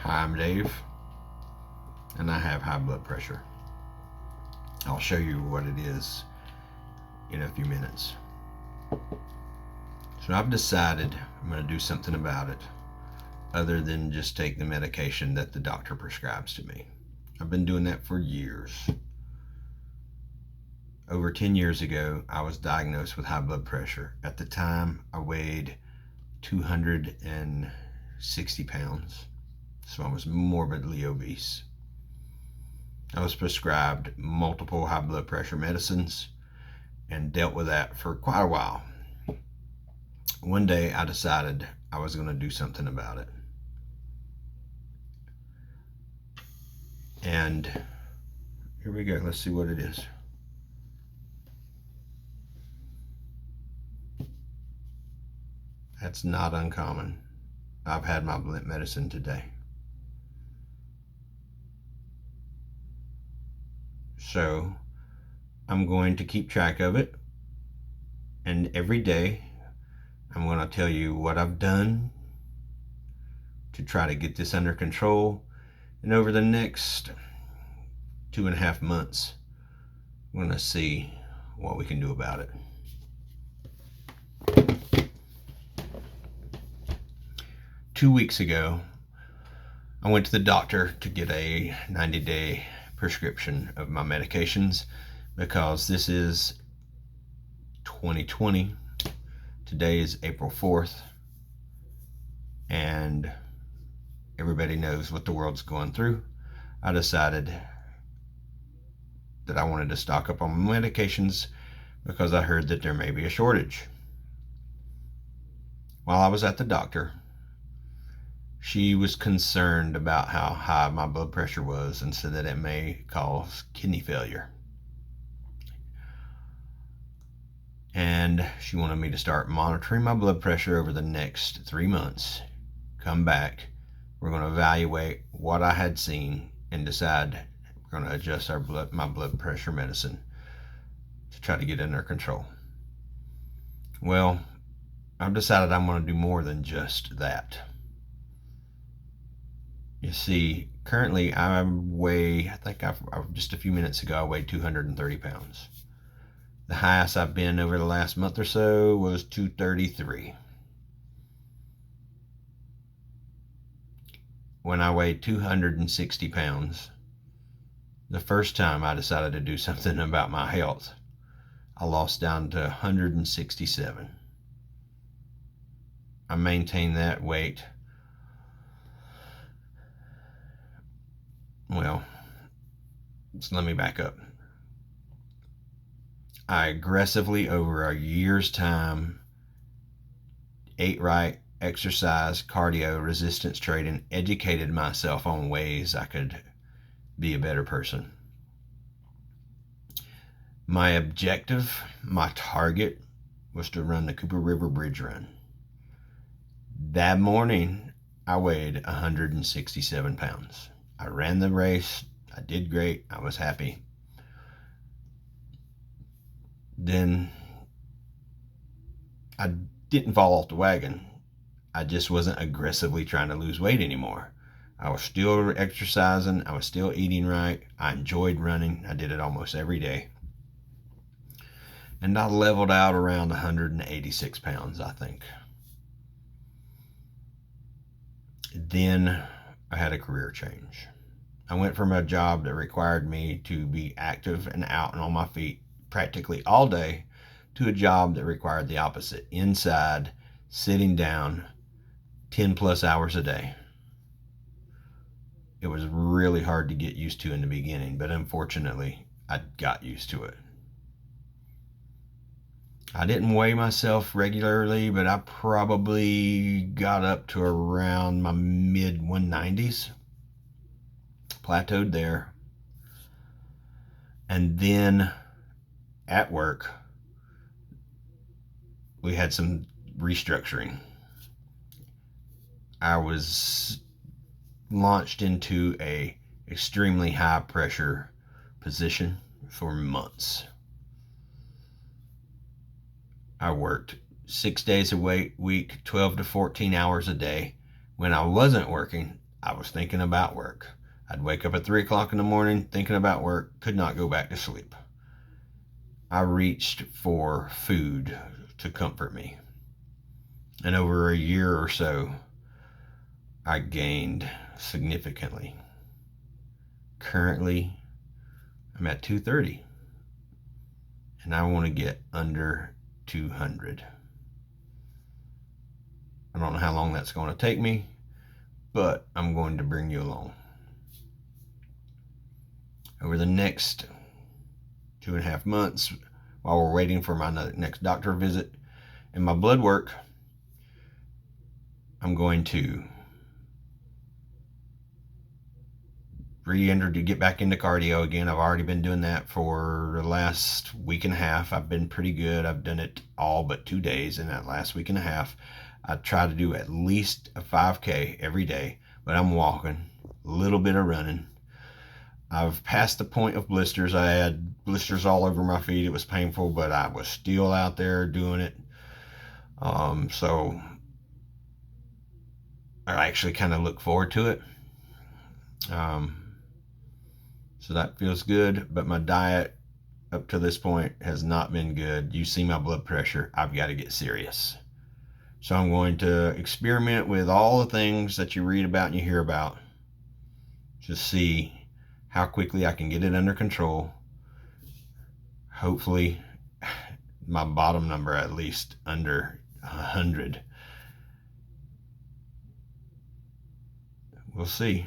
Hi, I'm Dave, and I have high blood pressure. I'll show you what it is in a few minutes. So, I've decided I'm going to do something about it other than just take the medication that the doctor prescribes to me. I've been doing that for years. Over 10 years ago, I was diagnosed with high blood pressure. At the time, I weighed 260 pounds, so I was morbidly obese. I was prescribed multiple high blood pressure medicines and dealt with that for quite a while. One day I decided I was going to do something about it. And here we go. Let's see what it is. That's not uncommon. I've had my medicine today. So I'm going to keep track of it. And every day I'm going to tell you what I've done to try to get this under control. And over the next 2.5 months, we're going to see what we can do about it. 2 weeks ago, I went to the doctor to get a 90-day prescription of my medications because this is 2020. Today is April 4th, and everybody knows what the world's going through. I decided that I wanted to stock up on my medications because I heard that there may be a shortage. While I was at the doctor, she was concerned about how high my blood pressure was and said that it may cause kidney failure. And she wanted me to start monitoring my blood pressure over the next 3 months. Come back, we're going to evaluate what I had seen and decide we're going to adjust my blood pressure medicine to try to get it under control. Well, I've decided I'm going to do more than just that. You see, currently I think just a few minutes ago, I weighed 230 pounds. The highest I've been over the last month or so was 233. When I weighed 260 pounds, the first time I decided to do something about my health, I lost down to 167. I maintained that weight. Well, so let me back up. I aggressively, over a year's time, ate right, exercised, cardio, resistance training, educated myself on ways I could be a better person. My objective, my target, was to run the Cooper River Bridge Run. That morning, I weighed 167 pounds. I ran the race. I did great. I was happy. Then I didn't fall off the wagon. I just wasn't aggressively trying to lose weight anymore. I was still exercising. I was still eating right. I enjoyed running. I did it almost every day. And I leveled out around 186 pounds, I think. Then I had a career change. I went from a job that required me to be active and out and on my feet practically all day to a job that required the opposite, inside, sitting down 10 plus hours a day. It was really hard to get used to in the beginning, but unfortunately, I got used to it. I didn't weigh myself regularly, but I probably got up to around my mid 190s. Plateaued there. And then at work, we had some restructuring. I was launched into a extremely high pressure position for months. I worked 6 days a week, 12 to 14 hours a day. When I wasn't working, I was thinking about work. I'd wake up at 3 o'clock in the morning thinking about work, could not go back to sleep. I reached for food to comfort me. And over a year or so, I gained significantly. Currently, I'm at 230, and I want to get under 200. I don't know how long that's going to take me, but I'm going to bring you along. Over the next 2.5 months, while we're waiting for my next doctor visit and my blood work, I'm going to re-enter to get back into cardio again. I've already been doing that for the last week and a half. I've been pretty good. I've done it all but 2 days in that last week and a half. I try to do at least a 5K every day, but I'm walking, a little bit of running. I've passed the point of blisters. I had blisters all over my feet. It was painful, but I was still out there doing it. So I actually kind of look forward to it. So that feels good, but my diet up to this point has not been good. You see my blood pressure. I've got to get serious. So I'm going to experiment with all the things that you read about and you hear about to see how quickly I can get it under control. Hopefully, my bottom number at least under 100. We'll see.